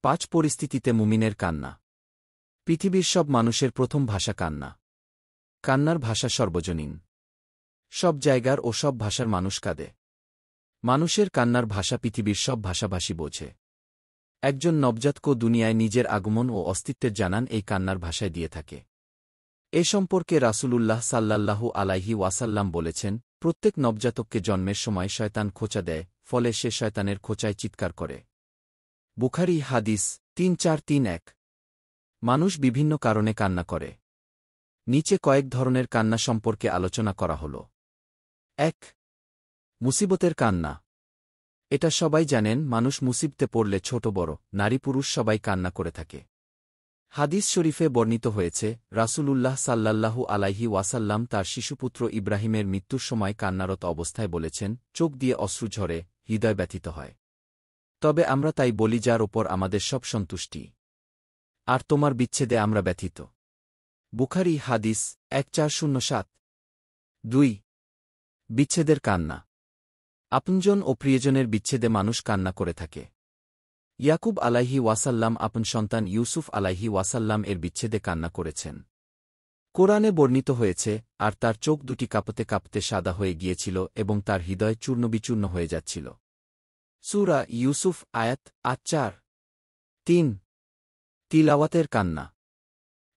5 পরিস্থিতিতে মুমিনের কান্না। পৃথিবীর সব মানুষের প্রথম ভাষা কান্না। কান্নার ভাষা সর্বজনীন। সব জায়গার ও সব ভাষার মানুষ কাঁদে। মানুষের কান্নার ভাষা পৃথিবীর সব ভাষাভাষী বোঝে। একজন নবজাতক দুনিয়ায় নিজের আগমন ও অস্তিত্বের জানান এই কান্নার ভাষায় দিয়ে থাকে। এ সম্পর্কে রাসূলুল্লাহ সাল্লাল্লাহু আলাইহি ওয়াসাল্লাম বলেছেন, প্রত্যেক নবজাতককে জন্মের সময় শয়তান খোঁচা দেয়, ফলে সে শয়তানের খোঁচায় চিৎকার করে। বুখারী হাদিস 3431। মানুষ বিভিন্ন কারণে কান্না করে। নিচে কয়েক ধরনের কান্না সম্পর্কে আলোচনা করা হল। 1. মুসিবতের কান্না। এটা সবাই জানেন, মানুষ মুসিবতে পড়লে ছোট বড়, নারী পুরুষ সবাই কান্না করে থাকে। হাদিস শরীফে বর্ণিত হয়েছে, রাসূলুল্লাহ সাল্লাল্লাহু আলাইহি ওয়াসাল্লাম তার শিশুপুত্র ইব্রাহিমের মৃত্যুর সময় কান্নারত অবস্থায় বলেছেন, চোখ দিয়ে অশ্রু ঝরে, হৃদয় ব্যথিত হয়। তবে আমরা তাই বলি যার ওপর আমাদের সব সন্তুষ্টি। আর তোমার বিচ্ছেদে আমরা ব্যথিত। বুখারী হাদিস 1407। 2. বিচ্ছেদের কান্না। আপনজন ও প্রিয়জনের বিচ্ছেদে মানুষ কান্না করে থাকে। ইয়াকুব আলাইহি ওয়াসাল্লাম আপন সন্তান ইউসুফ আলাইহি ওয়াসাল্লাম এর বিচ্ছেদে কান্না করেছেন। কোরআনে বর্ণিত হয়েছে, আর তার চোখ দুটি কাঁপতে কাঁপতে সাদা হয়ে গিয়েছিল এবং তার হৃদয় চূর্ণবিচূর্ণ হয়ে যাচ্ছিল। সূরা ইউসুফ আয়াত 4। 3. তিলাওয়াতের কান্না।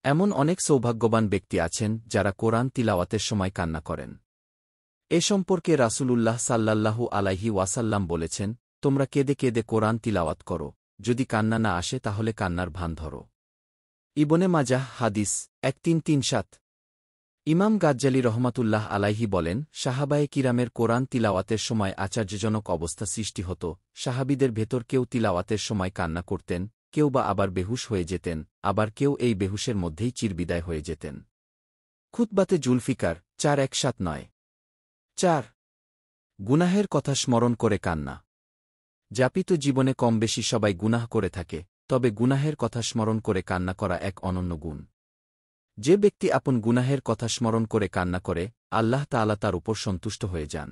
এমন অনেক সৌভাগ্যবান ব্যক্তি আছেন যারা কোরআন তিলাওয়াতের সময় কান্না করেন। এ সম্পর্কে রাসূলুল্লাহ সাল্লাল্লাহু আলাইহি ওয়াসাল্লাম বলেছেন, তোমরা কেঁদে কেঁদে কোরআন তিলাওয়াত করো, যদি কান্না না আসে তাহলে কান্নার ভান ধরো। ইবনে মাজাহ হাদিস 1337। ইমাম গাজ্জালী রহমাতুল্লাহ আলাইহি বলেন, সাহাবায়ে কিরামের কোরআন তিলাওয়াতের সময় আশ্চর্যজনক অবস্থা সৃষ্টি হতো। সাহাবীদের ভেতর কেউ তিলাওয়াতের সময় কান্না করতেন, কেউ বা আবার বেহুশ হয়ে যেতেন, আবার কেউ এই বেহুশের মধ্যেই চিরবিদায় হয়ে যেতেন। খুতবাতে জুলফিকার 4179। 4. গুনাহের কথা স্মরণ করে কান্না। যাপিত জীবনে কম বেশি সবাই গুনাহ করে থাকে, তবে গুনাহের কথা স্মরণ করে কান্না করা এক অনন্য গুণ। যে ব্যক্তি আপন গুনাহের কথা স্মরণ করে কান্না করে, আল্লাহ তাআলা তার উপর সন্তুষ্ট হয়ে যান।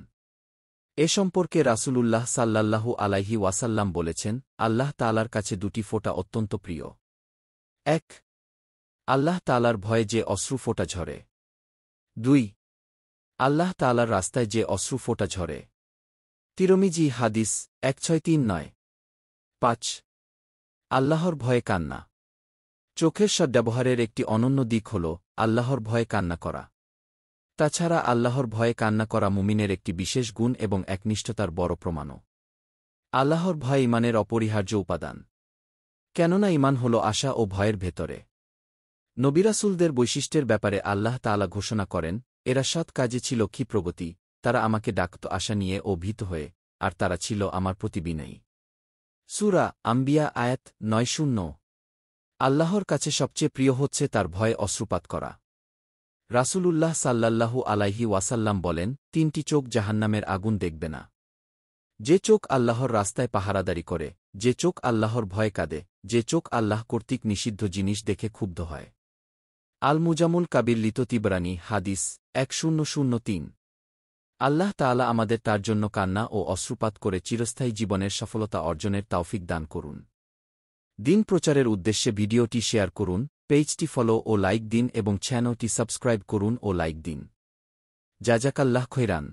এ সম্পর্কে রাসূলুল্লাহ সাল্লাল্লাহু আলাইহি ওয়াসাল্লাম বলেছেন, আল্লাহ তাআলার কাছে দুটি ফোঁটা অত্যন্ত প্রিয়। 1. আল্লাহ তাআলার ভয়ে যে অশ্রু ফোঁটা ঝরে। 2. আল্লাহ তাআলার রাস্তায় যে অশ্রু ফোঁটা ঝরে। তিরমিজি হাদিস 1639। 5. আল্লাহর ভয়ে কান্না। চোখের সদ্ব্যবহারের একটি অনন্য দিক হল আল্লাহর ভয়ে কান্না করা। তাছাড়া আল্লাহর ভয়ে কান্না করা মুমিনের একটি বিশেষ গুণ এবং একনিষ্ঠতার বড় প্রমাণও। আল্লাহর ভয় ঈমানের অপরিহার্য উপাদান। কেননা ঈমান হল আশা ও ভয়ের ভেতরে। নবিরাসুলদের বৈশিষ্ট্যের ব্যাপারে আল্লাহ তাআলা ঘোষণা করেন, এরা সৎ কাজে ছিল ক্ষিপ্রগতি, তারা আমাকে ডাকত আশা নিয়ে ও ভীত হয়ে, আর তারা ছিল আমার প্রতি বিনয়ী। সূরা আম্বিয়া আয়াত 90। আল্লাহর কাছে সবচেয়ে প্রিয় হচ্ছে তার ভয়ে অশ্রুপাত করা। রাসূলুল্লাহ সাল্লাল্লাহু আলাইহি ওয়াসাল্লাম বলেন, 3টি চোখ জাহান্নামের আগুন দেখবে না। যে চোখ আল্লাহর রাস্তায় পাহারাদারি করে, যে চোখ আল্লাহর ভয়ে কাঁদে, যে চোখ আল্লাহ কর্তৃক নিষিদ্ধ জিনিস দেখে ক্ষুব্ধ হয়। আল মুজামুল কাবির লিত তিবরানী হাদিস 1003। আল্লাহ তাআলা আমাদের তার জন্য কান্না ও অশ্রুপাত করে চিরস্থায়ী জীবনের সফলতা অর্জনের তৌফিক দান করুন। দিন প্রচারের উদ্দেশ্যে ভিডিওটি শেয়ার করুন, পেজটি ফলো ও লাইক দিন এবং চ্যানেলটি সাবস্ক্রাইব করুন ও লাইক দিন। জাযাকাল্লাহ খৈরান।